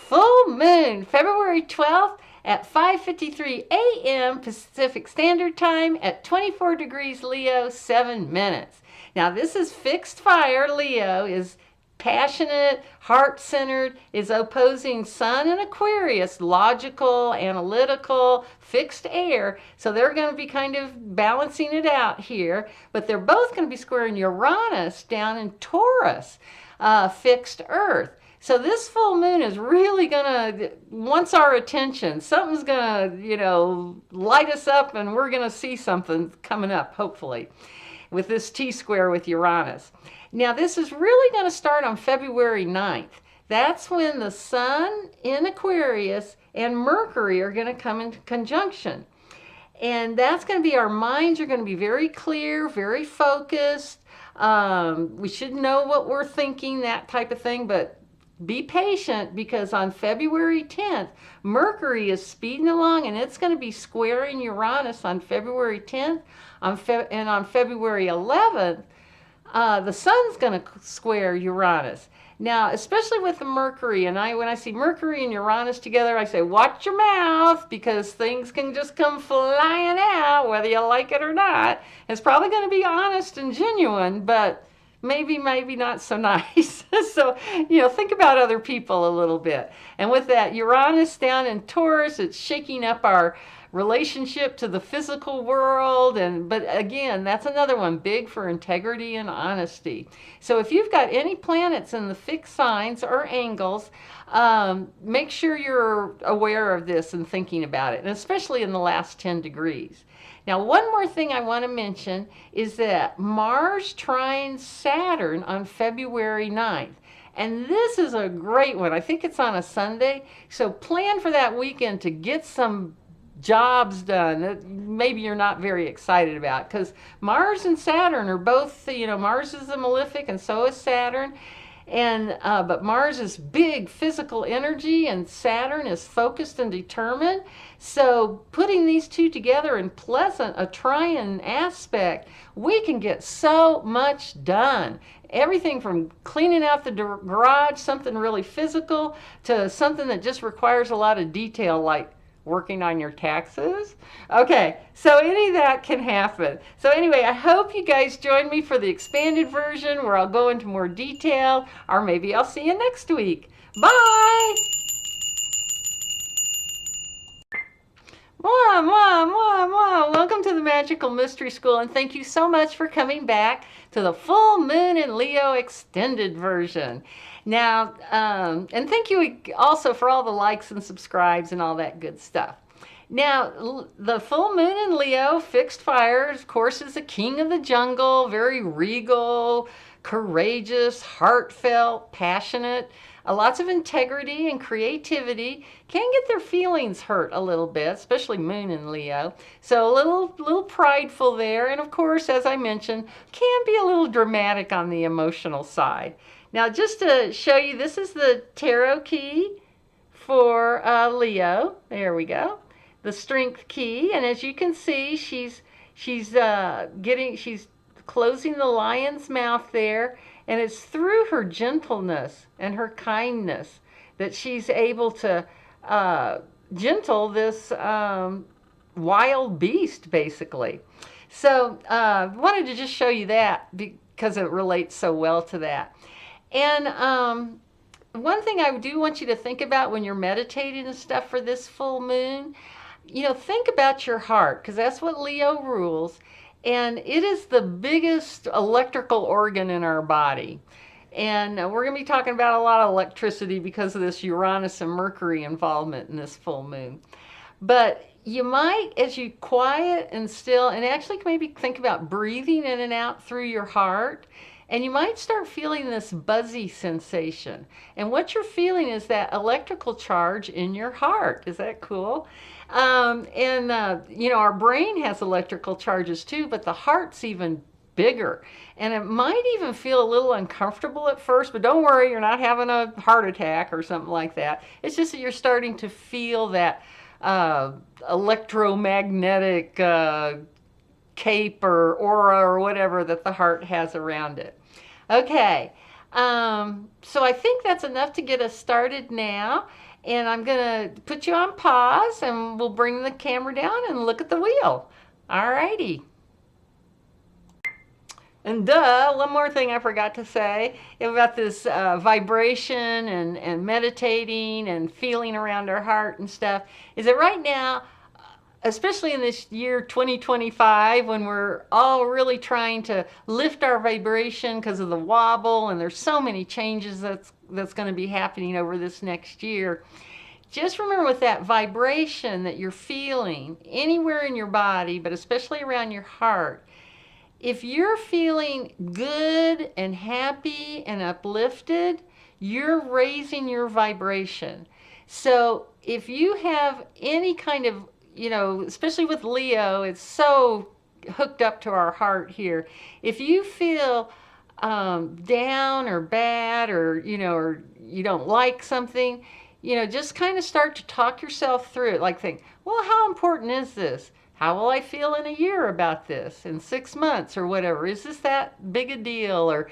full moon, February 12th at 5:53 a.m. Pacific Standard Time at 24 degrees Leo, 7 minutes. Now, this is fixed fire. Leo is passionate, heart-centered, is opposing Sun and Aquarius, logical, analytical, fixed air. So they're going to be kind of balancing it out here. But they're both going to be squaring Uranus down in Taurus, fixed Earth. So this full moon is really going to, wants our attention. Something's going to, light us up, and we're going to see something coming up, hopefully, with this T-square with Uranus. Now, this is really going to start on February 9th. That's when the Sun in Aquarius and Mercury are going to come into conjunction. And that's going to be, our minds are going to be very clear, very focused. We should know what we're thinking, that type of thing, but be patient, because on February 10th, Mercury is speeding along, and it's going to be squaring Uranus on February 10th. And on February 11th, the Sun's going to square Uranus. Now, especially with the Mercury, and when I see Mercury and Uranus together, I say, watch your mouth, because things can just come flying out, whether you like it or not. It's probably going to be honest and genuine, but maybe not so nice. So, think about other people a little bit. And with that Uranus down in Taurus, it's shaking up our relationship to the physical world. But again, that's another one, big for integrity and honesty. So if you've got any planets in the fixed signs or angles, make sure you're aware of this and thinking about it, and especially in the last 10 degrees. Now, one more thing I want to mention is that Mars trines Saturn on February 9th. And this is a great one. I think it's on a Sunday. So plan for that weekend to get some jobs done that maybe you're not very excited about, because Mars and Saturn are both, Mars is a malefic and so is Saturn. And but Mars is big physical energy, and Saturn is focused and determined. So putting these two together in a trine aspect, we can get so much done. Everything from cleaning out the garage, something really physical, to something that just requires a lot of detail, like working on your taxes. Okay, so any of that can happen. So anyway, I hope you guys join me for the expanded version, where I'll go into more detail, or maybe I'll see you next week. Bye! Welcome to the Magical Mystery School, and thank you so much for coming back to the Full Moon in Leo extended version. Now, and thank you also for all the likes and subscribes and all that good stuff. Now, the full moon in Leo, fixed fire, of course, is the king of the jungle, very regal, courageous, heartfelt, passionate, lots of integrity and creativity. Can get their feelings hurt a little bit, especially moon in Leo. So a little prideful there. And of course, as I mentioned, can be a little dramatic on the emotional side. Now, just to show you, this is the tarot key for Leo. There we go. The strength key. And as you can see, she's closing the lion's mouth there. And it's through her gentleness and her kindness that she's able to gentle this wild beast, basically. So I wanted to just show you that because it relates so well to that. And one thing I do want you to think about when you're meditating and stuff for this full moon, think about your heart, because that's what Leo rules. And it is the biggest electrical organ in our body. And we're going to be talking about a lot of electricity because of this Uranus and Mercury involvement in this full moon. But you might, as you quiet and still, and actually maybe think about breathing in and out through your heart, and you might start feeling this buzzy sensation. And what you're feeling is that electrical charge in your heart. Is that cool? Our brain has electrical charges too, but the heart's even bigger. And it might even feel a little uncomfortable at first, but don't worry, you're not having a heart attack or something like that. It's just that you're starting to feel that electromagnetic cape or aura or whatever that the heart has around it. Okay, So I think that's enough to get us started now. And I'm going to put you on pause and we'll bring the camera down and look at the wheel. All righty. And one more thing I forgot to say about this vibration and meditating and feeling around our heart and stuff is that right now, especially in this year 2025, when we're all really trying to lift our vibration because of the wobble, and there's so many changes that's going to be happening over this next year. Just remember, with that vibration that you're feeling anywhere in your body, but especially around your heart, if you're feeling good and happy and uplifted, you're raising your vibration. So if you have any kind of, especially with Leo, it's so hooked up to our heart here. If you feel down or bad, or you don't like something, just kind of start to talk yourself through it. Like think, well, how important is this? How will I feel in a year about this, in 6 months or whatever? Is this that big a deal? Or,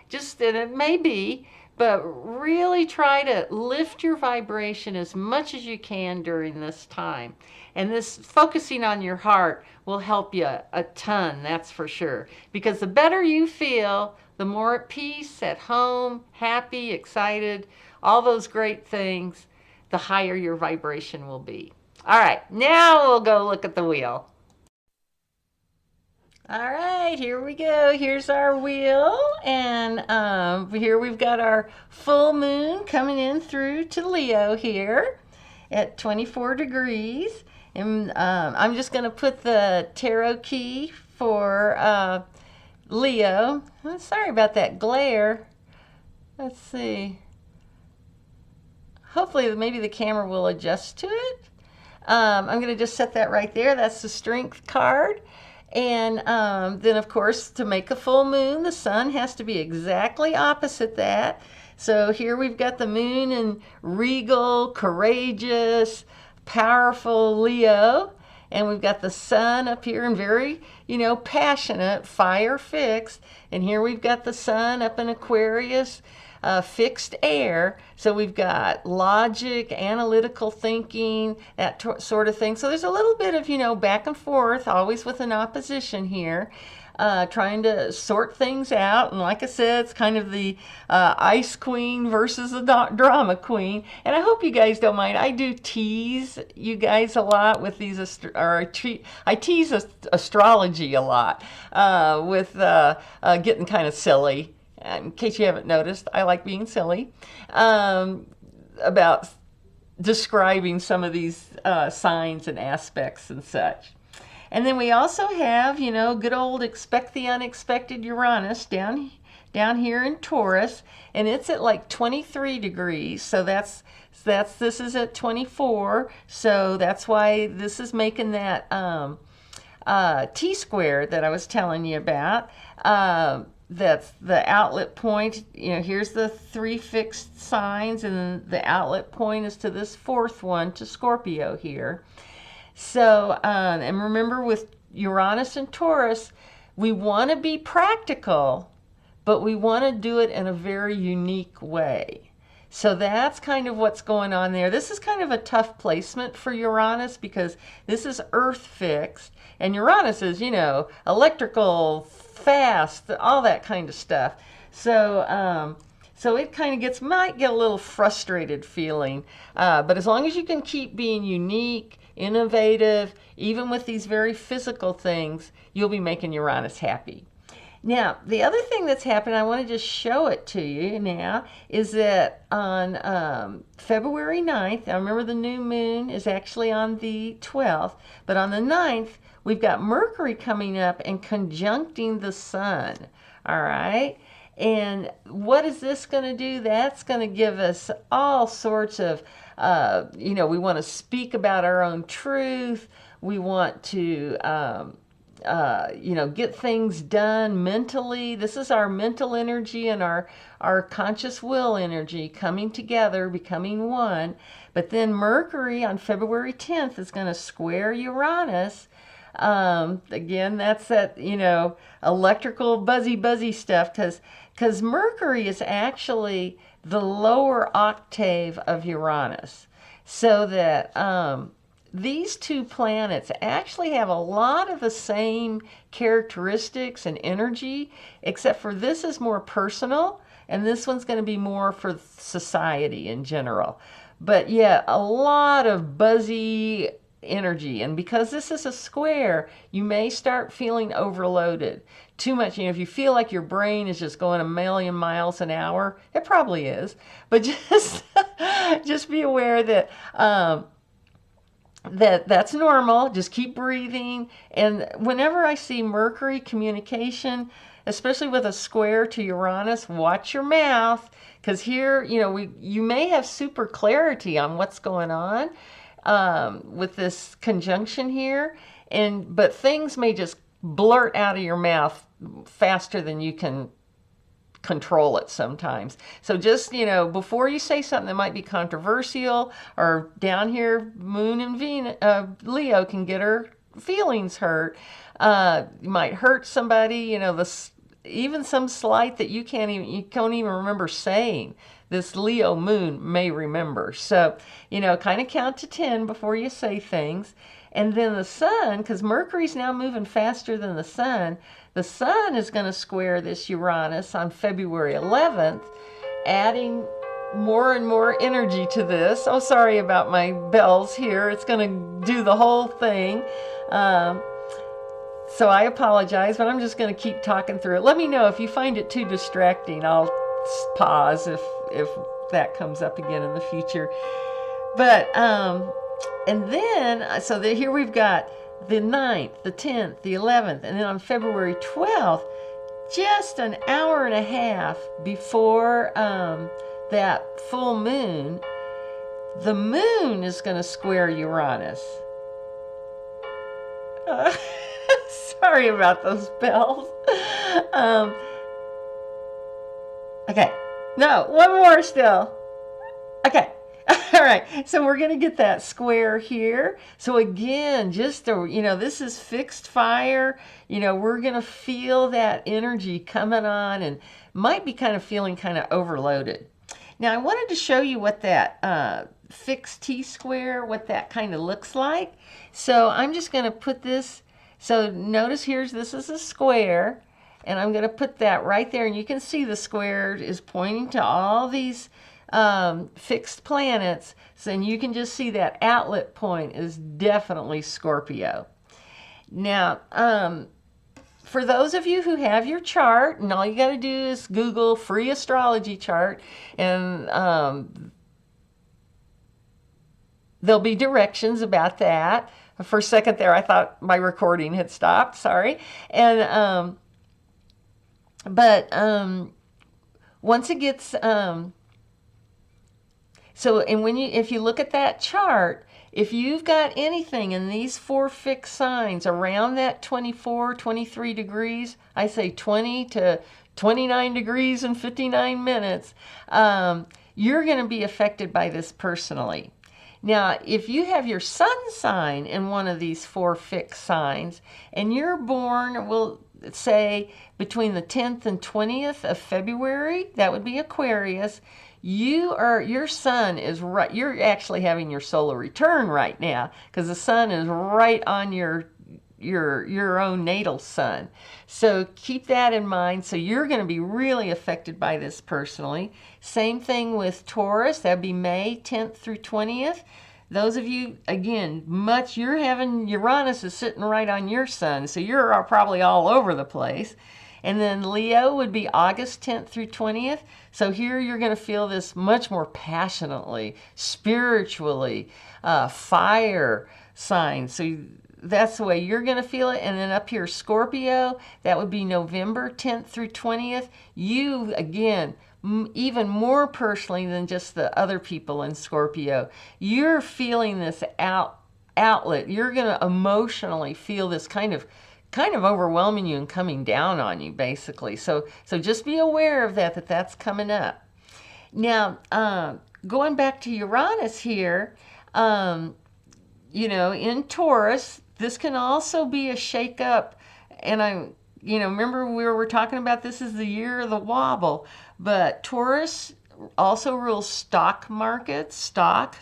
just, and it may be, but really try to lift your vibration as much as you can during this time. And this focusing on your heart will help you a ton, that's for sure. Because the better you feel, the more at peace, at home, happy, excited, all those great things, the higher your vibration will be. All right, now we'll go look at the wheel. All right, here we go. Here's our wheel, and here we've got our full moon coming in through to Leo here at 24 degrees. And I'm just going to put the tarot key for Leo. Oh, sorry about that glare. Let's see. Hopefully, maybe the camera will adjust to it. I'm going to just set that right there. That's the strength card. And then, of course, to make a full moon, the sun has to be exactly opposite that. So here we've got the moon in regal, courageous, powerful Leo. And we've got the sun up here in very, passionate, fire fixed. And here we've got the sun up in Aquarius, fixed air. So we've got logic, analytical thinking, that sort of thing. So there's a little bit of, back and forth, always with an opposition here, trying to sort things out. And like I said, it's kind of the ice queen versus the drama queen. And I hope you guys don't mind. I do tease you guys a lot with these, I tease astrology a lot with getting kind of silly. In case you haven't noticed, I like being silly about describing some of these signs and aspects and such. And then we also have, good old expect the unexpected Uranus down here in Taurus, and it's at like 23 degrees. So this is at 24. So that's why this is making that T-square that I was telling you about. That's the outlet point. Here's the 3 fixed signs, and the outlet point is to this 4th one, to Scorpio here. So, and remember, with Uranus and Taurus, we want to be practical, but we want to do it in a very unique way. So that's kind of what's going on there. This is kind of a tough placement for Uranus because this is Earth fixed, and Uranus is, electrical, fast, all that kind of stuff. So, so it kind of might get a little frustrated feeling, but as long as you can keep being unique, innovative, even with these very physical things, you'll be making Uranus happy. Now, the other thing that's happened, I want to just show it to you now, is that on February 9th, I remember the new moon is actually on the 12th, but on the 9th, we've got Mercury coming up and conjuncting the sun, all right? And what is this going to do? That's going to give us all sorts of, we want to speak about our own truth. We want to, get things done mentally. This is our mental energy and our conscious will energy coming together, becoming one. But then Mercury on February 10th is going to square Uranus Again, that's that, electrical buzzy stuff, because Mercury is actually the lower octave of Uranus. So that these two planets actually have a lot of the same characteristics and energy, except for this is more personal, and this one's going to be more for society in general. But yeah, a lot of buzzy energy. And because this is a square, you may start feeling overloaded. Too much, if you feel like your brain is just going a million miles an hour, it probably is. But just be aware that that's normal. Just keep breathing. And whenever I see Mercury communication, especially with a square to Uranus, watch your mouth, because here, you may have super clarity on what's going on with this conjunction here, but things may just blurt out of your mouth faster than you can control it sometimes. So just, before you say something that might be controversial, or down here, Moon and Venus, Leo can get her feelings hurt. You might hurt somebody, even some slight that you can't even remember saying. This Leo moon may remember. So, kind of count to 10 before you say things. And then the sun, because Mercury's now moving faster than the sun is going to square this Uranus on February 11th, adding more and more energy to this. Oh, sorry about my bells here. It's going to do the whole thing. So I apologize, but I'm just going to keep talking through it. Let me know if you find it too distracting. I'll pause if that comes up again in the future. But and then here we've got the 9th, the 10th, the 11th, and then on February 12th, just an hour and a half before that full moon, the moon is going to square Uranus. Sorry about those bells. Okay. No, one more still. Okay. All right. So we're going to get that square here. So again, just, this is fixed fire. We're going to feel that energy coming on and might be kind of feeling kind of overloaded. Now, I wanted to show you what that fixed T-square, what that kind of looks like. So I'm just going to put this. So notice this is a square, and I'm going to put that right there, and you can see the square is pointing to all these fixed planets, so then you can just see that outlet point is definitely Scorpio. Now, for those of you who have your chart, and all you got to do is Google free astrology chart, and there'll be directions about that. For a second there, I thought my recording had stopped. Sorry. And once it gets if you look at that chart, if you've got anything in these 4 fixed signs around that 24, 23 degrees, I say 20 to 29 degrees and 59 minutes, you're going to be affected by this personally. Now, if you have your sun sign in one of these 4 fixed signs, and you're born, we'll say, between the 10th and 20th of February, that would be Aquarius, your sun is right, you're actually having your solar return right now, because the sun is right on your own natal sun. So keep that in mind. So you're going to be really affected by this personally. Same thing with Taurus. That'd be May 10th through 20th. Those of you, again, you're having Uranus is sitting right on your sun, so you're probably all over the place. And then Leo would be August 10th through 20th. So here you're going to feel this much more passionately, spiritually, fire signs. So that's the way you're going to feel it. And then up here, Scorpio, that would be November 10th through 20th. You, again, even more personally than just the other people in Scorpio, you're feeling this outlet. You're going to emotionally feel this kind of overwhelming you and coming down on you, basically. So just be aware of that's coming up. Now, going back to Uranus here, in Taurus, this can also be a shake-up, and remember we were talking about this is the year of the wobble, but Taurus also rules stock markets,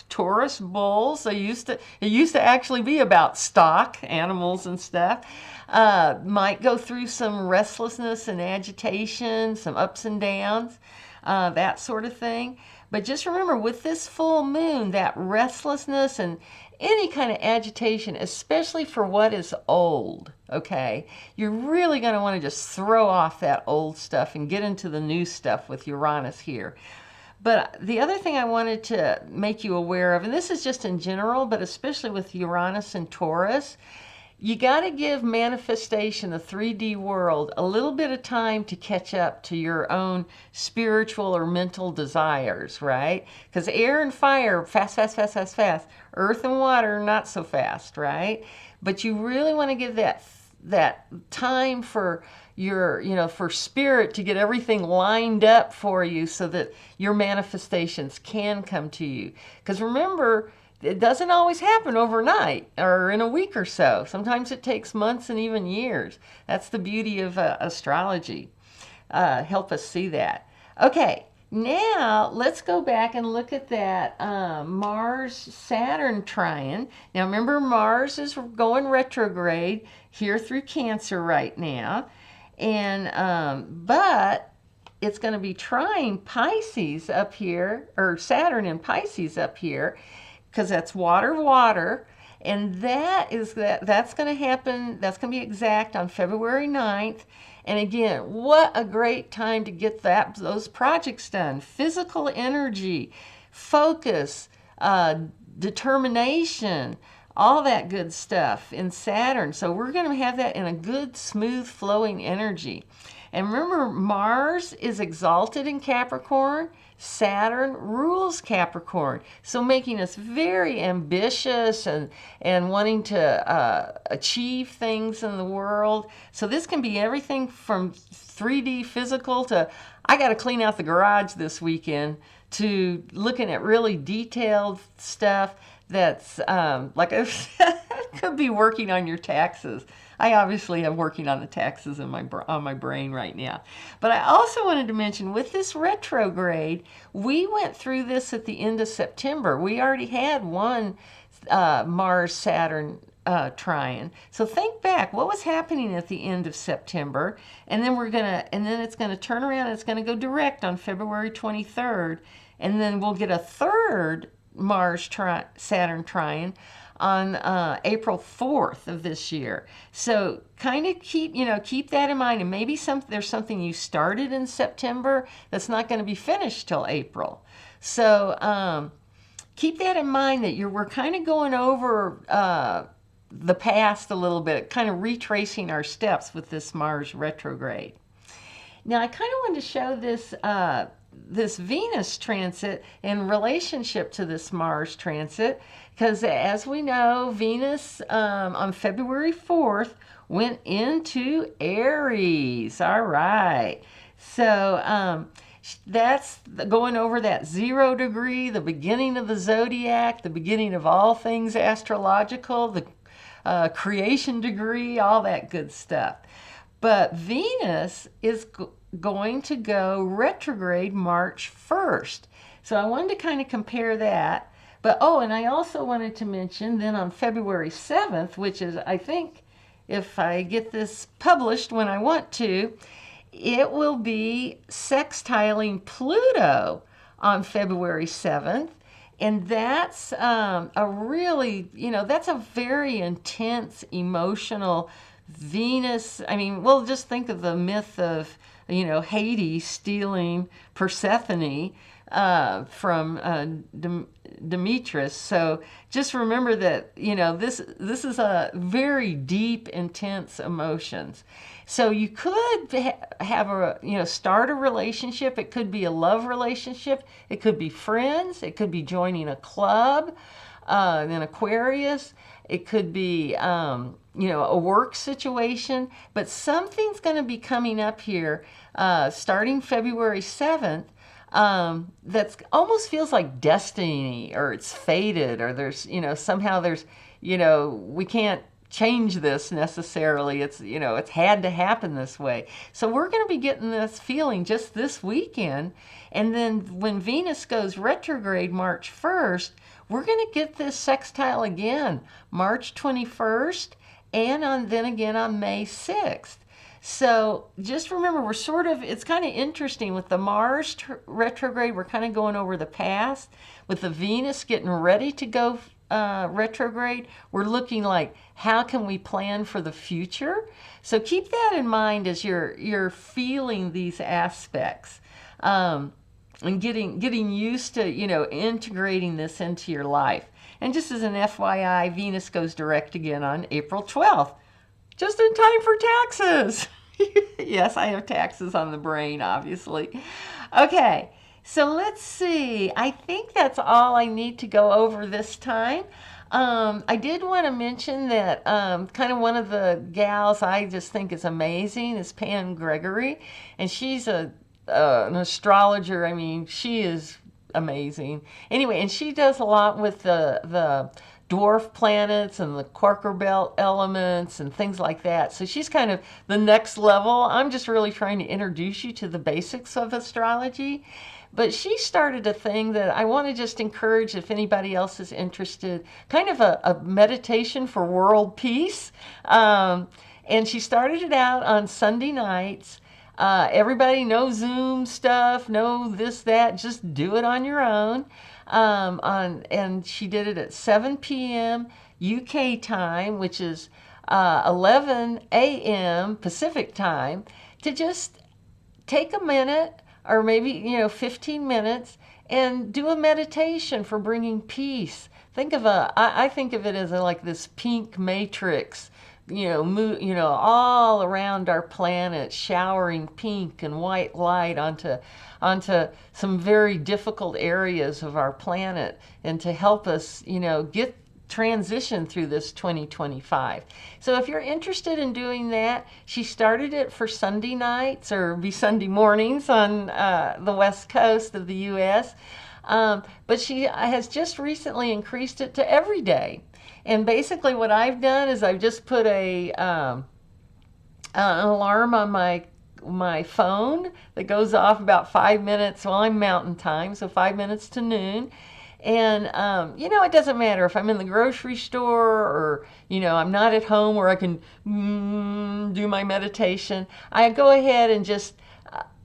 Taurus bulls. It used to actually be about stock, animals and stuff. Might go through some restlessness and agitation, some ups and downs, that sort of thing. But just remember, with this full moon, that restlessness and any kind of agitation, especially for what is old, okay? You're really going to want to just throw off that old stuff and get into the new stuff with Uranus here. But the other thing I wanted to make you aware of, and this is just in general, but especially with Uranus and Taurus, you got to give manifestation, the 3D world, a little bit of time to catch up to your own spiritual or mental desires, right? Because air and fire, fast, fast, fast, fast, fast. Earth and water, not so fast, right? But you really want to give that time for your, for spirit to get everything lined up for you so that your manifestations can come to you. Because remember, it doesn't always happen overnight or in a week or so. Sometimes it takes months and even years. That's the beauty of astrology. Help us see that. Okay, now let's go back and look at that Mars-Saturn trine. Now remember, Mars is going retrograde here through Cancer right now. And but it's going to be trine Pisces up here, or Saturn in Pisces up here, because that's water, and that's going to happen, that's going to be exact on February 9th. And again, what a great time to get those projects done. Physical energy, focus, determination, all that good stuff in Saturn. So we're going to have that in a good, smooth, flowing energy. And remember, Mars is exalted in Capricorn. Saturn rules Capricorn, so making us very ambitious and wanting to achieve things in the world. So this can be everything from 3D physical to I got to clean out the garage this weekend, to looking at really detailed stuff that's like could be working on your taxes. I obviously am working on the taxes on my brain right now. But I also wanted to mention, with this retrograde, we went through this at the end of September. We already had one Mars-Saturn trine. So think back, what was happening at the end of September? And then it's gonna turn around and it's gonna go direct on February 23rd. And then we'll get a third Mars-Saturn trine on April 4th of this year. So kind of keep that in mind, and maybe there's something you started in September that's not going to be finished till April. So keep that in mind, that we're kind of going over the past a little bit, kind of retracing our steps with this Mars retrograde. Now I kind of wanted to show this Venus transit in relationship to this Mars transit, because as we know, Venus on February 4th went into Aries. All right. So that's going over that 0 degree, the beginning of the zodiac, the beginning of all things astrological, the creation degree, all that good stuff. But Venus is going to go retrograde March 1st. So I wanted to kind of compare that. But, and I also wanted to mention then on February 7th, which is, I think, if I get this published when I want to, it will be sextiling Pluto on February 7th. And that's a really, that's a very intense, emotional Venus. I mean, well, just think of the myth of, Hades stealing Persephone from Demetrius. So just remember that, this is a very deep, intense emotions. So you could have start a relationship. It could be a love relationship. It could be friends. It could be joining a club, an Aquarius. It could be, a work situation. But something's going to be coming up here starting February 7th. That's almost feels like destiny, or it's fated, or there's, somehow there's, we can't change this necessarily. It's, you know, it's had to happen this way. So we're going to be getting this feeling just this weekend. And then when Venus goes retrograde March 1st, we're going to get this sextile again, March 21st, and then again on May 6th. So just remember, we're sort of, it's kind of interesting with the Mars retrograde, we're kind of going over the past. With the Venus getting ready to go retrograde, we're looking like, how can we plan for the future? So keep that in mind as you're feeling these aspects. And getting used to, you know, integrating this into your life. And just as an FYI, Venus goes direct again on April 12th, just in time for taxes. Yes, I have taxes on the brain, obviously. Okay, so let's see. I think that's all I need to go over this time. I did want to mention that kind of one of the gals I just think is amazing is Pam Gregory, and she's an astrologer. I mean, she is amazing. Anyway, and she does a lot with the dwarf planets and the Quaker belt elements and things like that. So she's kind of the next level. I'm just really trying to introduce you to the basics of astrology. But she started a thing that I want to just encourage, if anybody else is interested, kind of a meditation for world peace. And she started it out on Sunday nights. Everybody, no Zoom stuff, no this, that, just do it on your own. And she did it at 7 p.m. UK time, which is 11 a.m. Pacific time, to just take a minute, or maybe, you know, 15 minutes, and do a meditation for bringing peace. I think of it as like this pink matrix, all around our planet, showering pink and white light onto some very difficult areas of our planet, and to help us, get transition through this 2025. So if you're interested in doing that, she started it for Sunday nights, or be Sunday mornings on the west coast of the U.S., but she has just recently increased it to every day. And basically what I've done is I've just put an alarm on my phone that goes off about 5 minutes. Well, I'm mountain time, so 5 minutes to noon. And, it doesn't matter if I'm in the grocery store, or, I'm not at home where I can do my meditation. I go ahead and just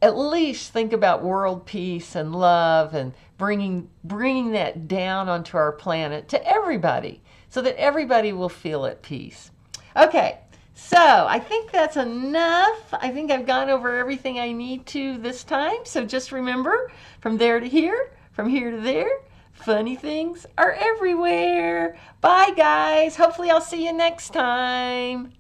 at least think about world peace and love, and bringing that down onto our planet to everybody, so that everybody will feel at peace. Okay, so I think that's enough. I think I've gone over everything I need to this time. So just remember, from there to here, from here to there, funny things are everywhere. Bye, guys. Hopefully I'll see you next time.